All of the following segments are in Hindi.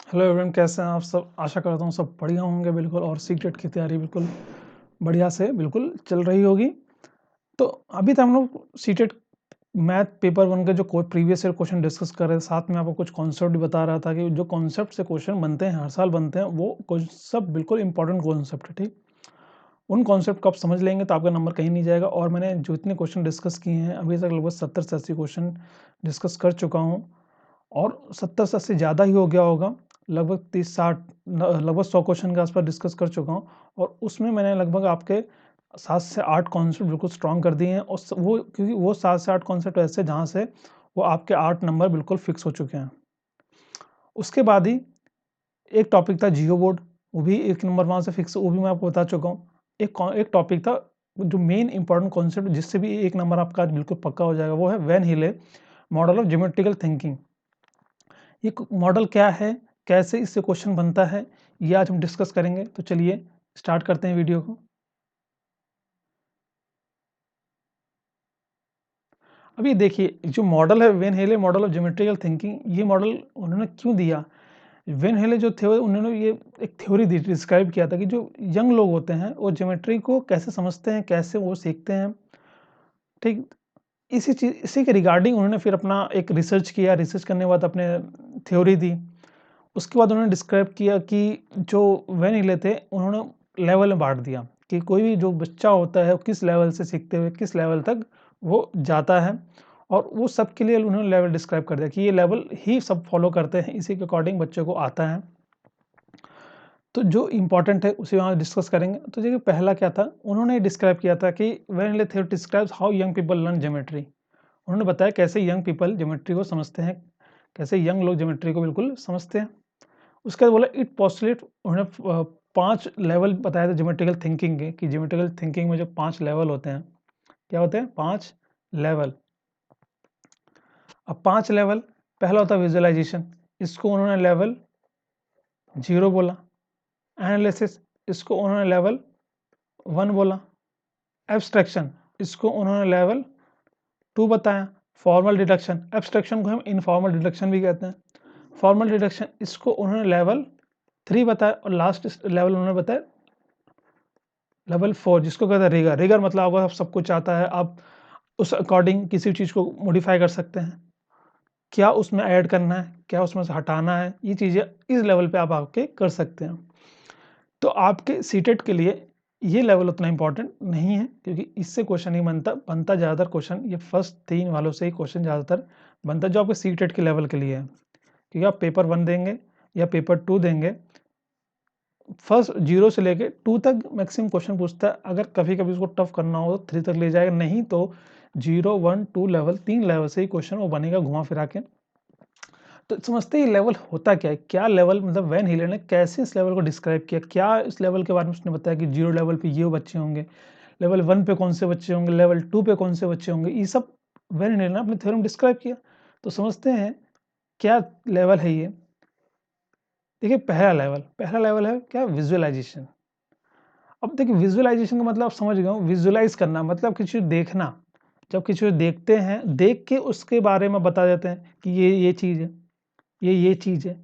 हेलो एवरीवन, कैसे हैं आप सब। आशा करता हूँ सब बढ़िया होंगे बिल्कुल, और सीटेट की तैयारी बिल्कुल बढ़िया से बिल्कुल चल रही होगी। तो अभी तक हम लोग सीटेट मैथ पेपर 1 के जो प्रीवियस ईयर क्वेश्चन डिस्कस कर रहे थे, साथ में आपको कुछ कॉन्सेप्ट भी बता रहा था कि जो कॉन्सेप्ट से क्वेश्चन बनते हैं, हर साल बनते हैं, वो सब बिल्कुल इंपॉर्टेंट कॉन्सेप्ट है। ठीक, उन कॉन्सेप्ट को आप समझ लेंगे तो आपका नंबर कहीं नहीं जाएगा। और मैंने जो इतने क्वेश्चन डिस्कस किए हैं अभी तक, लगभग 70 से 80 क्वेश्चन डिस्कस कर चुका हूँ, और 70 से 80 ज़्यादा ही हो गया होगा। लगभग 30-60 लगभग 100 क्वेश्चन के आसपास डिस्कस कर चुका हूँ, और उसमें मैंने लगभग आपके 7 से 8 कॉन्सेप्ट बिल्कुल स्ट्रॉन्ग कर दिए हैं। और वो क्योंकि वो 7 से 8 कॉन्सेप्ट ऐसे जहाँ से वो आपके 8 नंबर बिल्कुल फिक्स हो चुके हैं। उसके बाद ही एक टॉपिक था जियो बोर्ड, वो भी 1 नंबर वहाँ से फिक्स, वो भी मैं आपको बता चुका हूँ। एक टॉपिक था जो मेन इंपॉर्टेंट कॉन्सेप्ट जिससे भी 1 नंबर आपका आज बिल्कुल पक्का हो जाएगा, वो है वैन हिले मॉडल ऑफ ज्योमेट्रिकल थिंकिंग। ये मॉडल क्या है, कैसे इससे क्वेश्चन बनता है, ये आज हम डिस्कस करेंगे। तो चलिए स्टार्ट करते हैं वीडियो को। अभी देखिए, जो मॉडल है वेन हेले मॉडल ऑफ ज्योमेट्रिकल थिंकिंग, ये मॉडल उन्होंने क्यों दिया। वेन हेले जो थे उन्होंने ये एक थ्योरी डिस्क्राइब किया था कि जो यंग लोग होते हैं वो ज्योमेट्री को कैसे समझते हैं, कैसे वो सीखते हैं। ठीक, इसी के रिगार्डिंग उन्होंने फिर अपना एक रिसर्च किया, रिसर्च करने के बाद अपने थ्योरी दी। उसके बाद उन्होंने डिस्क्राइब किया कि जो वेन हिले थे उन्होंने लेवल में बांट दिया कि कोई भी जो बच्चा होता है वो किस लेवल से सीखते हुए किस लेवल तक वो जाता है, और वो सब के लिए उन्होंने लेवल डिस्क्राइब कर दिया कि ये लेवल ही सब फॉलो करते हैं, इसी के अकॉर्डिंग बच्चे को आता है। तो जो इम्पोर्टेंट है उसे वहाँ डिस्कस करेंगे। तो देखिए, पहला क्या था, उन्होंने डिस्क्राइब किया था कि वेन हिले theory describes how young people learn geometry. उन्होंने बताया कैसे यंग पीपल ज्योमेट्री को समझते हैं, कैसे यंग लोग ज्योमेट्री को बिल्कुल समझते हैं। उसके बाद बोला इट पोस्टुलेट, उन्होंने 5 लेवल बताया था ज्योमेट्रिकल थिंकिंग के, कि ज्योमेट्रिकल थिंकिंग में जो 5 लेवल होते हैं, क्या होते हैं 5 लेवल। अब 5 लेवल, पहला होता है विजुअलाइजेशन, इसको उन्होंने लेवल 0 बोला। एनालिसिस, इसको उन्होंने लेवल 1 बोला। एब्स्ट्रैक्शन, इसको उन्होंने लेवल 2 बताया। फॉर्मल डिडक्शन, एब्स्ट्रैक्शन को हम इनफॉर्मल डिडक्शन भी कहते हैं। फॉर्मल डिडक्शन, इसको उन्होंने लेवल 3 बताया। और लास्ट लेवल उन्होंने बताया लेवल 4, जिसको कहते हैं रिगर। रिगर मतलब आपको सब कुछ आता है, आप उस अकॉर्डिंग किसी चीज़ को मॉडिफाई कर सकते हैं, क्या उसमें ऐड करना है, क्या उसमें से हटाना है, ये चीज़ें इस लेवल पे आप आके कर सकते हैं। तो आपके सीटेट के लिए ये लेवल उतना इम्पोर्टेंट नहीं है, क्योंकि इससे क्वेश्चन नहीं बनता ज़्यादातर क्वेश्चन ये फर्स्ट 3 वालों से ही क्वेश्चन ज़्यादातर बनता है, जो आपके सीटेट के लेवल के लिए है। क्योंकि आप पेपर 1 देंगे या पेपर 2 देंगे, फर्स्ट 0 से लेके 2 तक मैक्सिमम क्वेश्चन पूछता है। अगर कभी-कभी उसको टफ करना हो तो 3 तक ले जाएगा, नहीं तो 0, 1, 2 लेवल, 3 लेवल से ही क्वेश्चन वो बनेगा घुमा फिरा के। तो समझते ही लेवल होता क्या है, क्या लेवल, मतलब वैन हीलर ने कैसे इस लेवल को डिस्क्राइब किया, क्या इस लेवल के बारे में उसने बताया कि 0 लेवल पे ये बच्चे होंगे, लेवल 1 पे कौन से बच्चे होंगे, लेवल 2 पे कौन से बच्चे होंगे, ये सब वैन हीलर ने अपने थ्योरम में डिस्क्राइब किया। तो समझते हैं क्या लेवल है ये। देखिए, पहला लेवल है क्या, विजुअलाइजेशन। अब देखिए, विजुअलाइजेशन का मतलब आप समझ गए हो, विजुअलाइज करना मतलब किसी चीज़ देखना। जब किसी चीज़ देखते हैं, देख के उसके बारे में बता देते हैं कि ये चीज़ है, ये चीज़ है।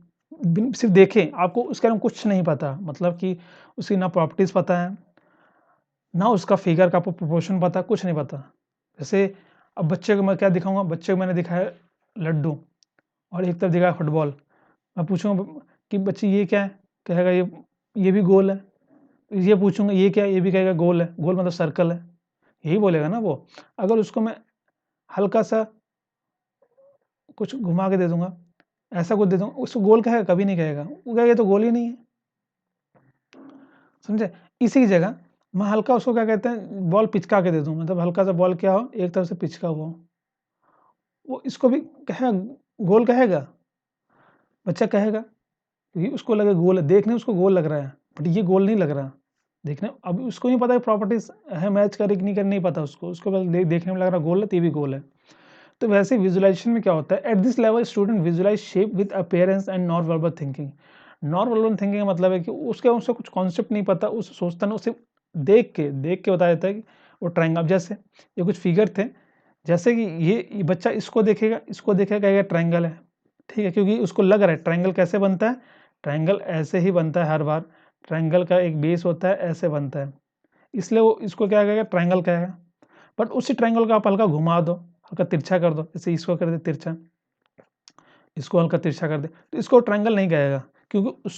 सिर्फ देखें, आपको उसके बारे में कुछ नहीं पता, मतलब कि उसकी ना प्रॉपर्टीज़ पता है, ना उसका फिगर का आपको प्रोपोर्शन पता, कुछ नहीं पता। जैसे अब बच्चे को मैं क्या दिखाऊंगा, बच्चे को मैंने दिखाया लड्डू, और एक तरफ दिखाया फुटबॉल। मैं पूछूंगा कि बच्चे ये क्या है, कहेगा ये भी गोल है। ये पूछूंगा ये क्या है, ये भी कहेगा गोल है। गोल मतलब सर्कल है, यही बोलेगा ना वो। अगर उसको मैं हल्का सा कुछ घुमा के दे दूंगा, ऐसा कुछ दे दूंगा, उसको गोल कहेगा, कभी नहीं कहेगा। वो कहेगा ये तो गोल ही नहीं है, समझे। इसी की जगह मैं हल्का उसको क्या कहते हैं, बॉल पिचका के दे दूं, मतलब हल्का सा बॉल क्या हो, एक तरफ से पिचका हुआ हो, वो इसको भी कहेगा गोल कहेगा, बच्चा कहेगा, क्योंकि उसको लगे गोल है, देखने उसको गोल लग रहा है, बट ये गोल नहीं लग रहा देखने। अब उसको नहीं पता है प्रॉपर्टीज है, मैच करे कि नहीं करे, नहीं पता उसको बस देखने में लग रहा गोल है, तो ये भी गोल है। तो वैसे विजुअलाइजेशन में क्या होता है, at this level student visualise shape with appearance and non verbal thinking. Non verbal thinking का मतलब है कि उससे कुछ कॉन्सेप्ट नहीं पता, उस सोचता ना, उसे देख के बता देता है कि वो ट्रायंगल। अब जैसे ये कुछ फिगर थे, जैसे कि ये बच्चा इसको देखेगा कहेगा ट्रायंगल है, ठीक है, क्योंकि उसको लग रहा है ट्रायंगल कैसे बनता है, ट्रायंगल ऐसे ही बनता है हर बार, ट्रायंगल का एक बेस होता है, ऐसे बनता है, इसलिए वो इसको क्या कहेगा, ट्रायंगल कहेगा। बट उसी ट्रायंगल को आप हल्का घुमा दो, हल्का तिरछा कर दो, जैसे इसको कर दे तिरछा, इसको हल्का तिरछा कर दे, तो इसको ट्रायंगल नहीं कहेगा, क्योंकि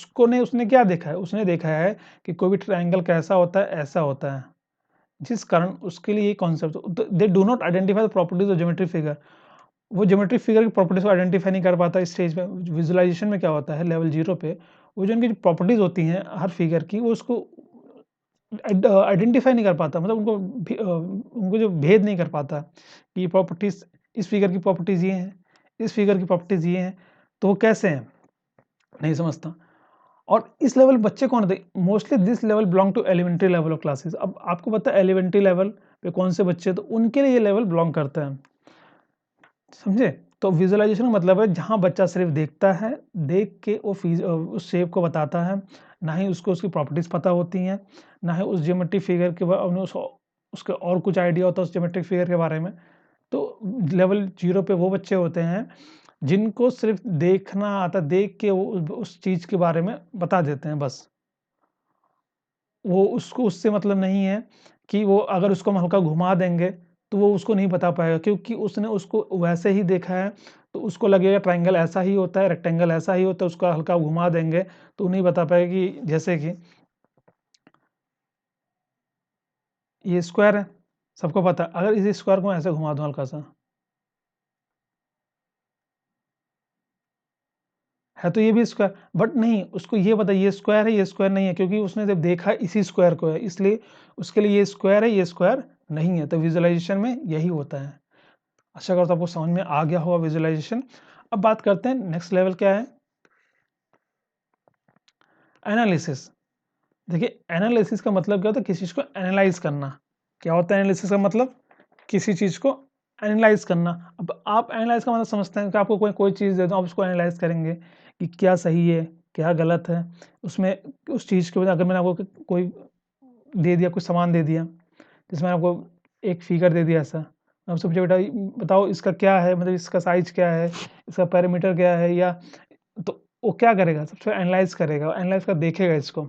उसने क्या देखा है, उसने देखा है कि कोई भी ट्रायंगल कैसा होता है, ऐसा होता है, जिस कारण उसके लिए ये concept, they do not identify the properties of geometric figure. वो ज्योमेट्रिक फिगर की प्रॉपर्टीज को आइडेंटिफाई नहीं कर पाता इस स्टेज पे। विजुअलाइजेशन में क्या होता है, लेवल 0 पे वो जो उनकी प्रॉपर्टीज होती हैं हर फिगर की, वो उसको आइडेंटिफाई नहीं कर पाता, मतलब उनको जो भेद नहीं कर पाता कि ये प्रॉपर्टीज, इस फिगर की प्रॉपर्टीज ये हैं, इस फिगर की प्रॉपर्टीज ये हैं, तो वो कैसे हैं, नहीं समझता। और इस लेवल बच्चे कौन थे, mostly this level belong to elementary level of classes. अब आपको पता है एलिमेंट्री लेवल पे कौन से बच्चे, तो उनके लिए ये लेवल बिलोंग करता है, समझे। तो विजुअलाइजेशन का मतलब है जहाँ बच्चा सिर्फ देखता है, देख के वो उस शेप को बताता है, ना ही उसको उसकी प्रॉपर्टीज पता होती हैं, ना ही उस ज्योमेट्रिक फिगर के उसके और कुछ आइडिया होता है उस ज्योमेट्रिक फिगर के बारे में। तो लेवल 0 पे वो बच्चे होते हैं जिनको सिर्फ देखना आता, देख के वो उस चीज़ के बारे में बता देते हैं बस। वो उसको उससे मतलब नहीं है कि वो अगर उसको हम हल्का घुमा देंगे तो वो उसको नहीं बता पाएगा, क्योंकि उसने उसको वैसे ही देखा है, तो उसको लगेगा ट्रायंगल ऐसा ही होता है, रेक्टेंगल ऐसा ही होता है, उसको हल्का घुमा देंगे तो नहीं बता पाएगा कि जैसे कि ये स्क्वायर है, सबको पता है, अगर इस स्क्वायर को मैं ऐसे घुमा दूँ हल्का सा, है तो ये भी स्क्वायर, बट नहीं, उसको ये पता ये स्क्वायर है, ये स्क्वायर नहीं है, क्योंकि उसने जब देखा इसी स्क्वायर को है, इसलिए उसके लिए ये स्क्वायर है, ये स्क्वायर नहीं है। तो विजुअलाइजेशन में यही होता है। आशा करता हूं आपको समझ में आ गया होगा विजुअलाइजेशन। अब बात करते हैं नेक्स्ट लेवल क्या है, एनालिसिस। देखिए एनालिसिस का मतलब क्या होता है, किसी चीज़ को एनालाइज करना। क्या होता है एनालिसिस का मतलब, किसी चीज़ को एनालाइज करना। अब आप एनालाइज का मतलब समझते हैं कि आपको कोई चीज़ दे दो, आप उसको एनालाइज करेंगे कि क्या सही है, क्या गलत है उसमें, उस चीज़ के, अगर मैंने आपको कोई दे दिया, कुछ सामान दे दिया, जिसमें आपको एक फिगर दे दिया ऐसा, आपसे पूछा बेटा बताओ इसका क्या है, मतलब इसका साइज क्या है, इसका पैरामीटर क्या है, या तो वो क्या करेगा, सबसे एनालाइज करेगा, एनालाइज कर देखेगा इसको,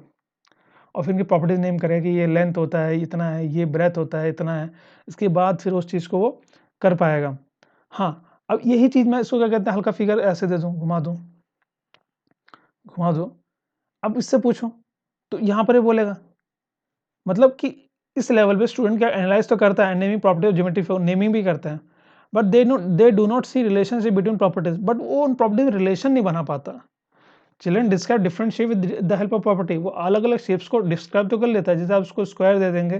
और फिर इनकी प्रॉपर्टीज नेम करेगा कि ये लेंथ होता है इतना है, ये ब्रेथ होता है इतना है, इसके बाद फिर उस चीज़ को वो कर पाएगा। हाँ, अब यही चीज़ मैं इसको क्या कहते हैं, हल्का फिगर ऐसे दे दूँ, घुमा दूँ, घुमा दो, अब इससे पूछो तो यहाँ पर ये बोलेगा, मतलब कि इस लेवल पे स्टूडेंट क्या एनालाइज तो करता है, naming property of geometry naming भी करता है, but they do not see relationship between properties, but वो उन प्रॉपर्टीज रिलेशन नहीं बना पाता। Children describe different shape with the help of property, वो अलग अलग शेप्स को डिस्क्राइब तो कर लेता है, जैसे आप उसको स्क्वायर दे देंगे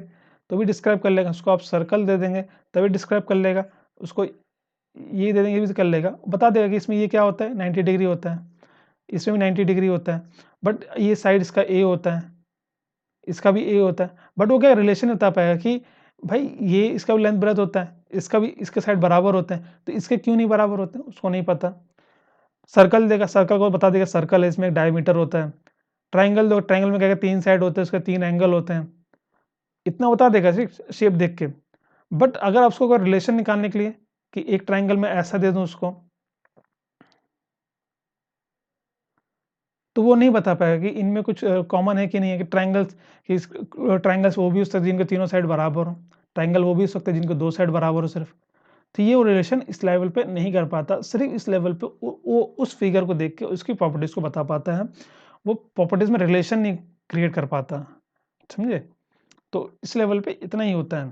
तो भी डिस्क्राइब कर लेगा, उसको आप सर्कल दे देंगे तभी डिस्क्राइब कर लेगा, उसको ये दे देंगे ये भी कर लेगा, बता देगा कि इसमें ये क्या होता है, 90 डिग्री होता है, इसमें भी 90 डिग्री होता है, बट ये साइड इसका ए होता है, इसका भी ए होता है, बट वो क्या रिलेशन बता पाएगा कि भाई ये इसका भी लेंथ ब्रेथ होता है, इसका भी, इसके साइड बराबर होते हैं, तो इसके क्यों नहीं बराबर होते हैं, उसको नहीं पता। सर्कल देगा, सर्कल को बता देगा सर्कल है, इसमें एक डायमीटर होता है। ट्राइंगल दो, ट्राइंगल में क्या 3 साइड होते हैं, उसके 3 एंगल होते हैं, इतना बता देगा शेप देख के। बट अगर आप उसको रिलेशन निकालने के लिए कि एक ट्राइंगल में ऐसा दे दूं उसको, तो वो नहीं बता पाएगा कि इनमें कुछ कॉमन है कि नहीं है, कि ट्राइंगल्स, कि ट्राइंगल्स वो भी हो सकते हैं जिनके तीनों साइड बराबर हो, ट्राइंगल वो भी हो सकते हैं जिनके 2 साइड बराबर हो सिर्फ। तो ये वो रिलेशन इस लेवल पे नहीं कर पाता, सिर्फ इस लेवल पे वो उस फिगर को देख के उसकी प्रॉपर्टीज को बता पाता है, वो प्रॉपर्टीज में रिलेशन नहीं क्रिएट कर पाता, समझे। तो इस लेवल पे इतना ही होता है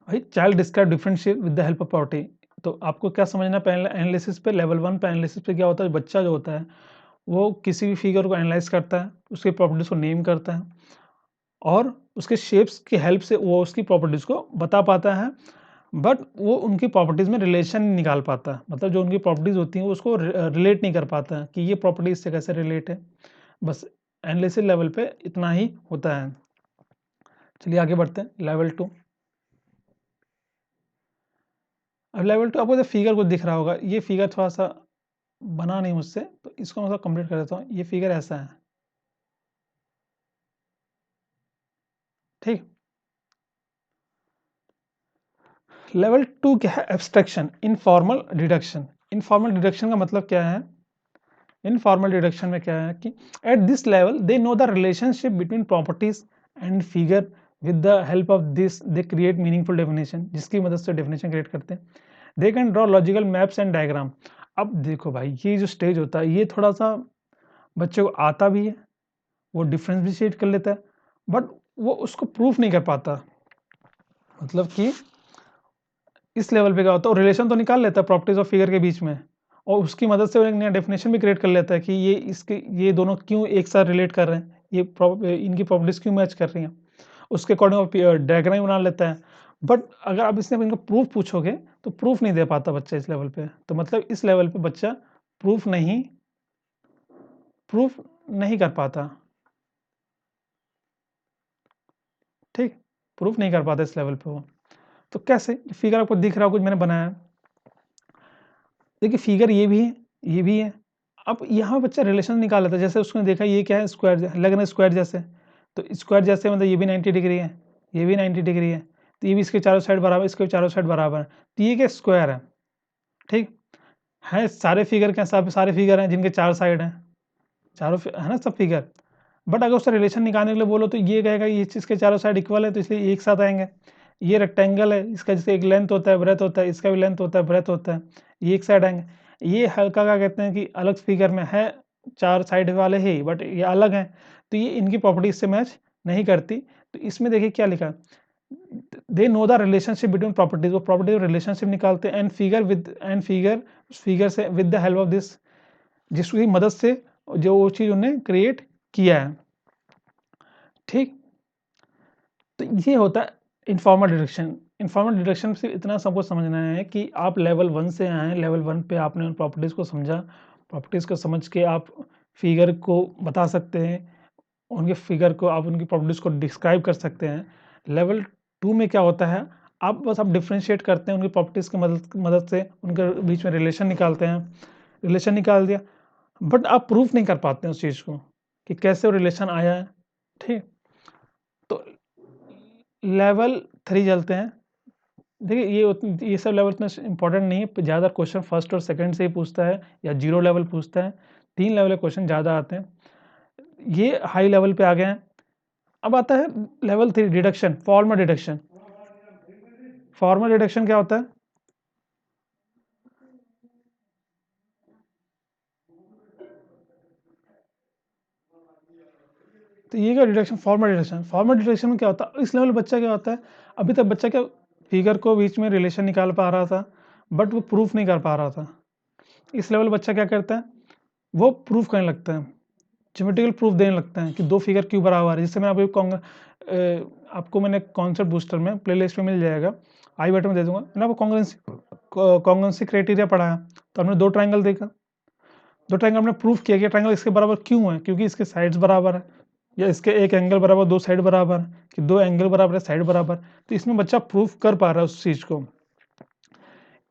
भाई। Child describe differentiate with the help of property. तो आपको क्या समझना, पहले एनालिसिस पे, लेवल 1 पे एनालिसिस पे क्या होता है, बच्चा जो होता है वो किसी भी फिगर को एनालाइज करता है, उसकी प्रॉपर्टीज को नेम करता है, और उसके शेप्स की हेल्प से वो उसकी प्रॉपर्टीज को बता पाता है, बट वो उनकी प्रॉपर्टीज में रिलेशन नहीं निकाल पाता, मतलब जो उनकी प्रॉपर्टीज होती हैं वो उसको रिलेट नहीं कर पाता कि ये प्रॉपर्टी इससे कैसे रिलेट है। बस एनालिसिस लेवल पे इतना ही होता है। चलिए आगे बढ़ते हैं, लेवल 2। अब लेवल 2 आपको जो फिगर को दिख रहा होगा, ये फिगर थोड़ा सा बना नहीं मुझसे, तो इसको मैं कंप्लीट कर देता हूँ। ये फिगर ऐसा है, ठीक। लेवल 2 क्या है, abstraction, informal deduction. Informal deduction का मतलब क्या है, इनफॉर्मल डिडक्शन में क्या है कि at this level they know the relationship between properties and figure with the help of this they create meaningful definition, जिसकी मदद से डेफिनेशन क्रिएट करते हैं। They can draw logical maps and diagram. अब देखो भाई, ये जो स्टेज होता है ये थोड़ा सा बच्चे को आता भी है, वो डिफ्रेंशिएट कर लेता है, बट वो उसको प्रूफ नहीं कर पाता। मतलब कि इस लेवल पे क्या होता है, रिलेशन तो निकाल लेता है प्रॉपर्टीज ऑफ फिगर के बीच में, और उसकी मदद से वो एक नया डेफिनेशन भी क्रिएट कर लेता है कि ये दोनों क्यों एक साथ रिलेट कर रहे हैं, इनकी प्रॉपर्टीज क्यों मैच कर रही हैं, उसके अकॉर्डिंग डायग्राम बना लेता है। बट अगर आप इसने इनको प्रूफ पूछोगे तो प्रूफ नहीं दे पाता बच्चा इस लेवल पे। तो मतलब इस लेवल पे बच्चा प्रूफ नहीं कर पाता, ठीक, प्रूफ नहीं कर पाता इस लेवल पे वो। तो कैसे, फिगर आपको दिख रहा हो कुछ मैंने बनाया है, देखिए फिगर ये भी है, ये भी है। अब यहाँ बच्चा रिलेशन निकाल लेता है, जैसे उसने देखा ये क्या है, स्क्वायर लग रहा है स्क्वायर जैसे, तो स्क्वायर जैसे मतलब ये भी 90 डिग्री है, ये भी 90 डिग्री है, तो ये भी इसके चारों साइड बराबर, इसके चारों साइड बराबर है, तो ये क्या स्क्वायर है, ठीक है। सारे फिगर क्या, सब सारे फिगर हैं जिनके चार साइड हैं, है ना सब फिगर। बट अगर उससे रिलेशन निकालने के लिए बोलो तो ये कहेगा ये चीज़ के चारों साइड इक्वल है, तो इसलिए एक साथ आएंगे। ये रेक्टेंगल है, इसका जैसे एक लेंथ होता है ब्रेथ होता है, इसका भी लेंथ होता है ब्रेथ होता है, ये एक साइड आएंगे। ये हल्का क्या कहते हैं कि अलग फिगर में है, चार साइड वाले ही बट ये अलग हैं, तो ये इनकी प्रॉपर्टीज से मैच नहीं करती। तो इसमें देखिए क्या लिखा, they know the relationship between properties, वो प्रॉपर्टी रिलेशनशिप निकालते हैं, फिगर से with the help of this, जिसकी मदद से जो वो चीज़ उन्हें क्रिएट किया है, ठीक। तो ये होता है इनफॉर्मल डिडक्शन। इनफॉर्मल डिडक्शन से इतना सबको समझना है कि आप लेवल 1 से आए हैं, लेवल 1 पे आपने उन प्रॉपर्टीज़ को समझा, प्रॉपर्टीज़ को समझ के आप फिगर को बता सकते हैं, उनके फिगर को आप उनकी प्रॉपर्टीज़ को डिस्क्राइब कर सकते हैं। लेवल 2 में क्या होता है, आप डिफ्रेंशिएट करते हैं उनकी प्रॉपर्टीज़ की मदद से, उनके बीच में रिलेशन निकालते हैं, रिलेशन निकाल दिया, बट आप प्रूफ नहीं कर पाते हैं उस चीज़ को कि कैसे वो रिलेशन आया है, ठीक। तो लेवल 3 चलते हैं। देखिए ये सब लेवल इतना इंपॉर्टेंट नहीं है, ज़्यादा क्वेश्चन फर्स्ट और सेकंड से ही पूछता है या 0 लेवल पूछता है, 3 लेवल के क्वेश्चन ज़्यादा आते हैं, ये हाई लेवल पे आ गए हैं। अब आता है level 3 deduction, formal deduction. Formal deduction क्या होता है, तो ये क्या deduction, formal deduction. Formal deduction में क्या होता है, इस लेवल बच्चा क्या होता है, अभी तक बच्चा क्या फिगर को बीच में रिलेशन निकाल पा रहा था, बट वो प्रूफ नहीं कर पा रहा था। इस लेवल बच्चा क्या करता है, वो प्रूफ करने लगता है, ज्योमेट्रिकल प्रूफ देने लगता है कि दो फिगर क्यों बराबर है। जिससे मैं आपको कहूँगा, आपको मैंने कॉन्सेप्ट बूस्टर में प्लेलिस्ट में मिल जाएगा, आई बटन में दे दूंगा। मैंने आपको कॉन्ग्रुएंसी क्राइटेरिया पढ़ाया, तो हमने दो ट्राइंगल देखा, दो ट्राइंगल हमने प्रूफ किया कि ट्राइंगल इसके बराबर क्यों है, क्योंकि इसके साइड्स बराबर है, या इसके एक एंगल बराबर दो साइड बराबर, कि दो एंगल बराबर है साइड बराबर। तो इसमें बच्चा प्रूफ कर पा रहा है उस चीज़ को।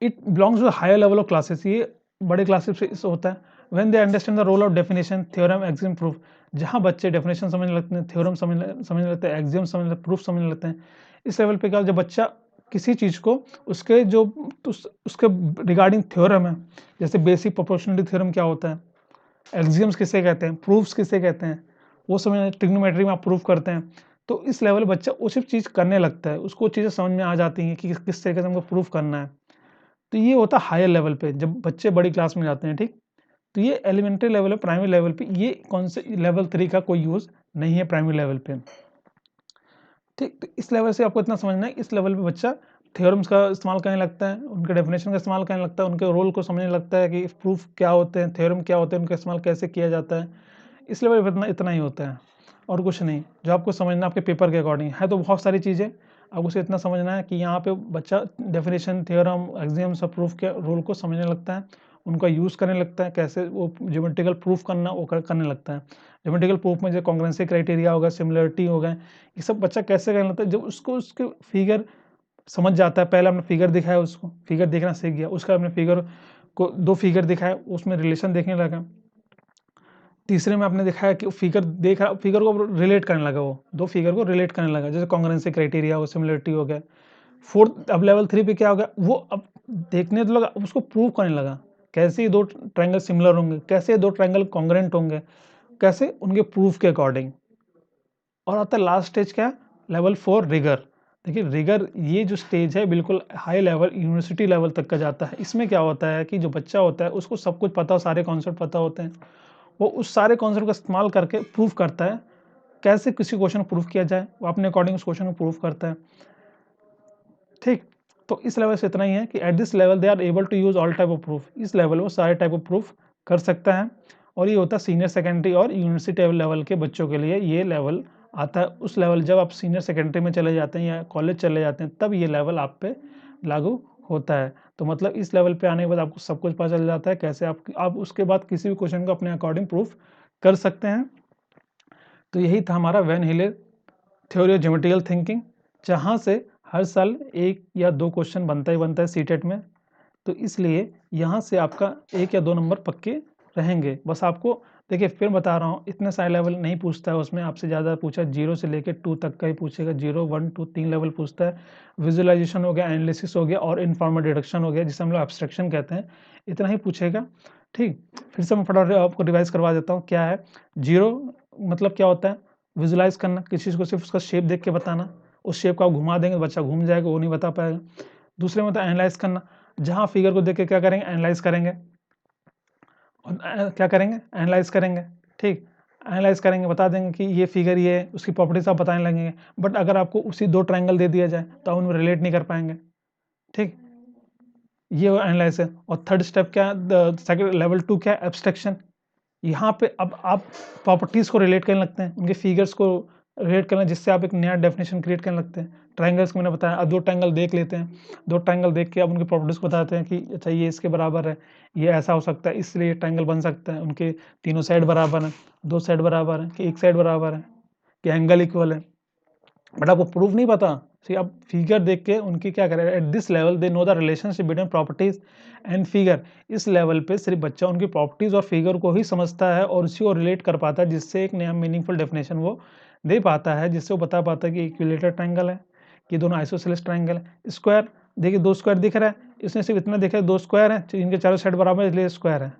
It belongs to higher level of classes, ये बड़े क्लासेस से होता है। When they understand the role of definition, theorem, axiom, proof, जहाँ बच्चे डेफिनेशन समझने लगते हैं, थ्योरम समझने लगते हैं, एक्सियम समझने लगते हैं, प्रूफ समझने लगते हैं। इस लेवल पे क्या, जब बच्चा किसी चीज़ को उसके जो उसके रिगार्डिंग थ्योरम है, जैसे बेसिक प्रोपोर्शनलिटी थ्योरम क्या होता है, एक्सियम्स किसे कहते हैं, प्रूफ्स किसे कहते हैं, वो समझ, ट्रिग्नोमेट्री में आप प्रूफ करते हैं। तो इस लेवल बच्चा उसी चीज़ करने लगता है, उसको चीज़ें समझ में आ जाती हैं कि किस तरीके से हमको प्रूफ करना है। तो ये होता है हायर लेवल पे, जब बच्चे बड़ी क्लास में जाते हैं, ठीक। तो ये एलिमेंट्री लेवल है, प्राइमरी लेवल पे ये कौन से लेवल 3 का कोई यूज़ नहीं है प्राइमरी लेवल पे, ठीक। तो इस लेवल से आपको इतना समझना है, इस लेवल पे बच्चा थ्योरम्स का इस्तेमाल करने लगता है, उनके डेफिनेशन का इस्तेमाल करने लगता है, उनके रोल को समझने लगता है कि प्रूफ क्या होते हैं, थ्योरम क्या होते हैं, उनका इस्तेमाल कैसे किया जाता है। इस लेवल पर इतना ही होता है और कुछ नहीं। जो आपको समझना आपके पेपर के अकॉर्डिंग है, तो बहुत सारी चीज़ें, आपको उसे इतना समझना है कि यहाँ पे बच्चा डेफिनेशन, थ्योरम, एक्सियम्स और प्रूफ के रोल को समझने लगता है, उनका यूज़ करने लगता है, कैसे वो ज्योमेट्रिकल प्रूफ करना वो करने लगता है। ज्योमेट्रिकल प्रूफ में जो कॉन्ग्रुएंसी क्राइटेरिया होगा, सिमिलरिटी होगा, ये सब बच्चा कैसे करने लगता है, जब उसको उसके फिगर समझ जाता है। पहले हमने फिगर दिखाया, उसको फिगर देखना सीख गया, उसका हमने फिगर को दो फिगर दिखाया, उसमें रिलेशन देखने लगा। तीसरे में आपने दिखाया कि फिगर देखा, फिगर को रिलेट करने लगा, वो दो फिगर को रिलेट करने लगा, जैसे कॉन्ग्रुएंसी क्राइटेरिया हो, सिमिलरिटी हो गया। फोर्थ, अब लेवल 3 पे क्या हो गया, वो अब देखने तो लगा, उसको प्रूव करने लगा कैसे ये दो ट्रायंगल सिमिलर होंगे, कैसे ये दो ट्रायंगल कॉन्ग्रेंट होंगे, कैसे उनके प्रूफ के अकॉर्डिंग। और आता है लास्ट स्टेज क्या, लेवल 4 रिगर। देखिए रिगर ये जो स्टेज है बिल्कुल हाई लेवल यूनिवर्सिटी लेवल तक का जाता है। इसमें क्या होता है कि जो बच्चा होता है उसको सब कुछ पता हो, सारे कॉन्सेप्ट पता होते हैं, वो उस सारे कॉन्सेप्ट का इस्तेमाल करके प्रूफ करता है, कैसे किसी क्वेश्चन को प्रूफ किया जाए वो अपने अकॉर्डिंग उस क्वेश्चन को प्रूफ करता है। ठीक, तो इस लेवल से इतना ही है कि at this level they are able to use all type of proof. इस लेवल वो सारे टाइप ऑफ प्रूफ कर सकता है। और ये होता है सीनियर सेकेंडरी और यूनिवर्सिटी लेवल के बच्चों के लिए ये लेवल आता है। उस लेवल जब आप सीनियर सेकेंडरी में चले जाते हैं या कॉलेज चले जाते हैं तब ये लेवल आप पे लागू होता है। तो मतलब इस लेवल पे आने के बाद आपको सब कुछ पता चल जाता है, कैसे आप उसके बाद किसी भी क्वेश्चन को अपने अकॉर्डिंग प्रूफ कर सकते हैं। तो यही था हमारा वैन हिले थ्योरी ऑफ ज्योमेट्रिकल थिंकिंग, जहाँ से हर साल 1 या 2 क्वेश्चन बनता ही बनता है सीटेट में। तो इसलिए यहाँ से आपका 1 या 2 नंबर पक्के रहेंगे। बस आपको देखिए फिर बता रहा हूँ, इतने सारे लेवल नहीं पूछता है उसमें, आपसे ज़्यादा पूछा 0 से लेकर 2 तक का ही पूछेगा। 0, 1, 2 3 लेवल पूछता है। विजुअलाइजेशन हो गया, एनालिसिस हो गया और इनफॉर्मल डिडक्शन हो गया, जिसे हम लोग एब्स्ट्रैक्शन कहते हैं। इतना ही पूछेगा। ठीक, फिर से मैं फटाफट आपको रिवाइज करवा देता हूँ। क्या है 0 मतलब क्या होता है, विजुलाइज करना, किसी चीज़ को सिर्फ उसका शेप देख के बताना। उस शेप को आप घुमा देंगे बच्चा घूम जाएगा, वो नहीं बता पाएगा। दूसरे में होता है एनालाइज करना, जहाँ फिगर को देख के क्या करेंगे, एनालाइज करेंगे। और क्या करेंगे, एनालाइज करेंगे। ठीक, एनालाइज करेंगे, बता देंगे कि ये फिगर ये है, उसकी प्रॉपर्टीज आप बताने लगेंगे। बट अगर आपको उसी 2 ट्रायंगल दे दिया जाए तो आप उनमें रिलेट नहीं कर पाएंगे। ठीक, ये एनालाइज है। और थर्ड स्टेप क्या है, सेकंड लेवल 2 क्या है, एब्स्ट्रैक्शन। यहाँ पे अब आप प्रॉपर्टीज़ को रिलेट करने लगते हैं, उनके फिगर्स को रिलेट करना, जिससे आप एक नया डेफिनेशन क्रिएट करने लगते हैं। ट्रायंगल्स को मैंने बताया, अब 2 ट्रायंगल देख लेते हैं। 2 ट्रायंगल देख के आप उनकी प्रॉपर्टीज़ को बताते हैं कि अच्छा ये इसके बराबर है, ये ऐसा हो सकता है, इसलिए ट्रायंगल बन सकता है, उनके तीनों साइड बराबर हैं, 2 साइड बराबर हैं, कि एक साइड बराबर है, कि एंगल इक्वल है। बट आपको प्रूफ नहीं पता, आप फिगर देख के उनकी क्या करें, eight this level they know the relationship between properties and figure. इस लेवल पे सिर्फ बच्चा उनकी प्रॉपर्टीज और फिगर को ही समझता है और उसी को रिलेट कर पाता है, जिससे एक नया मीनिंगफुल डेफिनेशन वो दे पाता है, जिससे वो बता पाता है कि इक्विलेटरल ट्रायंगल है, कि दोनों आइसोसेलेस ट्रायंगल है। स्क्वायर देखिए 2 स्क्वायर दिख रहा है, इसने सिर्फ इतना देखा है 2 स्क्वायर है, इनके चारों साइड बराबर है इसलिए स्क्वायर है।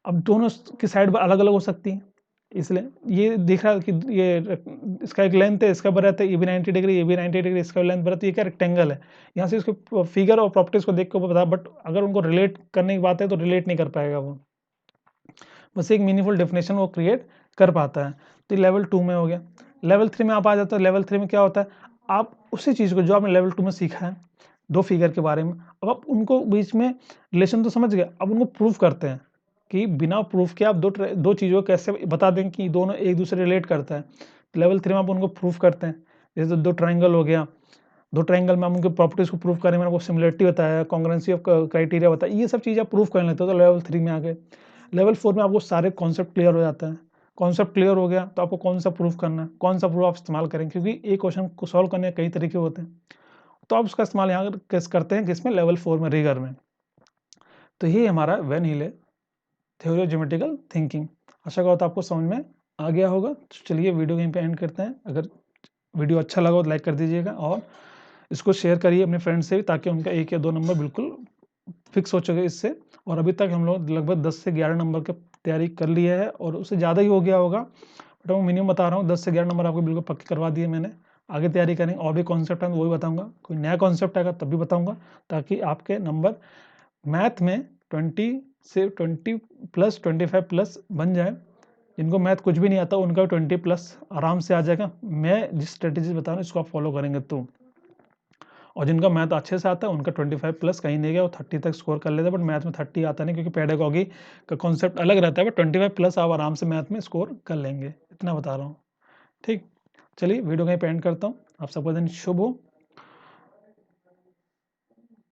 अब दोनों की साइड अलग अलग हो सकती है, इसलिए ये दिख रहा है कि ये इसका एक लेंथ है, इसका बराबर है, ये भी 90 डिग्री, ये भी 90 डिग्री, इसका लेंथ बराबर, ये क्या रेक्टेंगल है। यहाँ से इसको फिगर और प्रॉपर्टीज को देख के वो बता, बट अगर उनको रिलेट करने की बात है तो रिलेट नहीं कर पाएगा वो, बस एक मीनिंगफुल डेफिनेशन वो क्रिएट कर पाता है। तो लेवल 2 में हो गया। लेवल 3 में आप आ जाते हो। लेवल 3 में क्या होता है, आप उसी चीज़ को जो आपने लेवल 2 में सीखा है 2 फिगर के बारे में, अब आप उनको बीच में रिलेशन तो समझ गए, अब उनको प्रूफ करते हैं कि बिना प्रूफ के आप दो चीज़ों को कैसे बता दें कि दोनों एक दूसरे रिलेट करता है। लेवल 3 में आप उनको प्रूफ करते हैं। जैसे 2 ट्रायंगल हो गया, 2 ट्रायंगल में हम उनके प्रॉपर्टीज को प्रूफ करें, मैंने आपको सिमिलरिटी बताया, कॉन्ग्रुएंसी ऑफ क्राइटेरिया बताया, ये सब चीज़ आप प्रूफ करने लगते हो तो लेवल 3 में आ गए। लेवल 4 में आपको सारे कॉन्सेप्ट क्लियर हो जाता है। कॉन्सेप्ट क्लियर हो गया तो आपको कौन सा प्रूफ करना है, कौन सा प्रूफ आप इस्तेमाल करें, क्योंकि एक क्वेश्चन को सॉल्व करने के कई तरीके होते हैं। तो आप उसका इस्तेमाल यहाँ कैसे करते हैं, किसमें, लेवल 4 में, रिगर में। तो ये हमारा वैन हिले थ्योरी ऑफ ज्योमेट्रिकल थिंकिंग। आशा करता हूँ आपको समझ में आ गया होगा। तो चलिए वीडियो यहीं पे एंड करते हैं। अगर वीडियो अच्छा लगा तो लाइक कर दीजिएगा और इसको शेयर करिए अपने फ्रेंड से, ताकि उनका 1 या 2 नंबर बिल्कुल फिक्स हो चुके इससे। और अभी तक हम लोग लगभग 10 से 11 नंबर की तैयारी कर ली है और उससे ज़्यादा ही हो गया होगा, बट मैं मिनिमम बता रहा हूँ 10 से 11 नंबर आपको बिल्कुल पक्के करवा दिए मैंने। आगे तैयारी करें, और भी कॉन्सेप्ट है वो भी बताऊँगा, कोई नया कॉन्सेप्ट आएगा तब भी बताऊँगा, ताकि आपके नंबर मैथ में 20 से 20 प्लस 25 प्लस बन जाए। जिनको मैथ कुछ भी नहीं आता उनका 20 प्लस आराम से आ जाएगा, मैं जिस स्ट्रेटेजी बता रहा हूँ इसको आप फॉलो करेंगे तो। और जिनका मैथ अच्छे से आता है उनका 25 प्लस कहीं नहीं गया, वो 30 तक स्कोर कर लेते हैं, बट मैथ में 30 आता नहीं, क्योंकि पेडागॉजी का कॉन्सेप्ट अलग रहता है। बट 25 प्लस आप आराम से मैथ में स्कोर कर लेंगे, इतना बता रहा हूँ। ठीक, चलिए वीडियो कहीं पे एंड करता हूँ। आप सबका दिन शुभ हो।